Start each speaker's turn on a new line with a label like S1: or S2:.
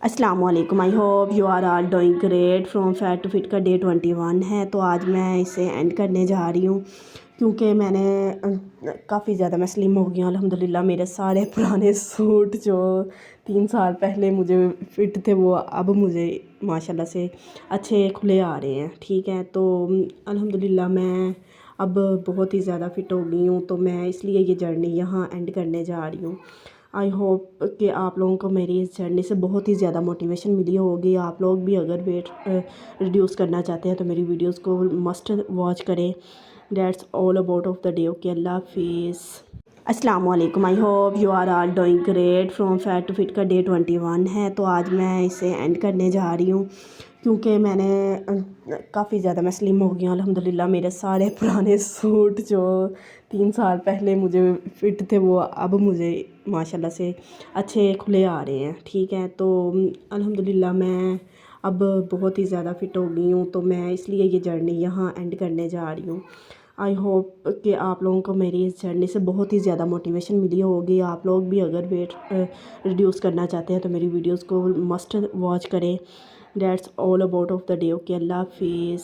S1: अस्सलाम वालेकुम। I hope you are all doing great. From fat to fit का day 21 है, तो आज मैं इसे एंड करने जा रही हूँ क्योंकि मैंने काफ़ी ज़्यादा मैं स्लिम हो गई हूँ अल्हम्दुलिल्लाह। मेरे सारे पुराने सूट जो 3 साल पहले मुझे फिट थे वो अब मुझे माशाल्लाह से अच्छे खुले आ रहे हैं। ठीक है, तो अल्हम्दुलिल्लाह मैं अब बहुत ही ज़्यादा फ़िट हो गई हूँ, तो मैं इसलिए ये जर्नी यहाँ एंड करने जा रही हूँ। आई होप कि आप लोगों को मेरी इस जर्नी से बहुत ही ज़्यादा मोटिवेशन मिली होगी। आप लोग भी अगर वेट रिड्यूस करना चाहते हैं तो मेरी वीडियोस को मस्ट वॉच करें। That's all about of the day. Okay, अल्लाह हाफिज़। अस्सलाम वालेकुम। I hope you are all doing great. From fat to fit का डे 21 है, तो आज मैं इसे एंड करने जा रही हूँ क्योंकि मैंने काफ़ी ज़्यादा मैं स्लिम हो गई हूँ अल्हम्दुलिल्लाह। मेरे सारे पुराने सूट जो 3 साल पहले मुझे फिट थे वो अब मुझे माशाल्लाह से अच्छे खुले आ रहे हैं। ठीक है, तो अल्हम्दुलिल्लाह मैं अब बहुत ही ज़्यादा फ़िट हो गई हूँ, तो मैं इसलिए ये जर्नी यहाँ एंड करने जा रही हूँ। आई होप कि आप लोगों को मेरी इस जर्नी से बहुत ही ज़्यादा मोटिवेशन मिली होगी। आप लोग भी अगर वेट रिड्यूस करना चाहते हैं तो मेरी वीडियोस को मस्ट वॉच करें। That's all about of the day. Okay, अल्लाह हाफिज़।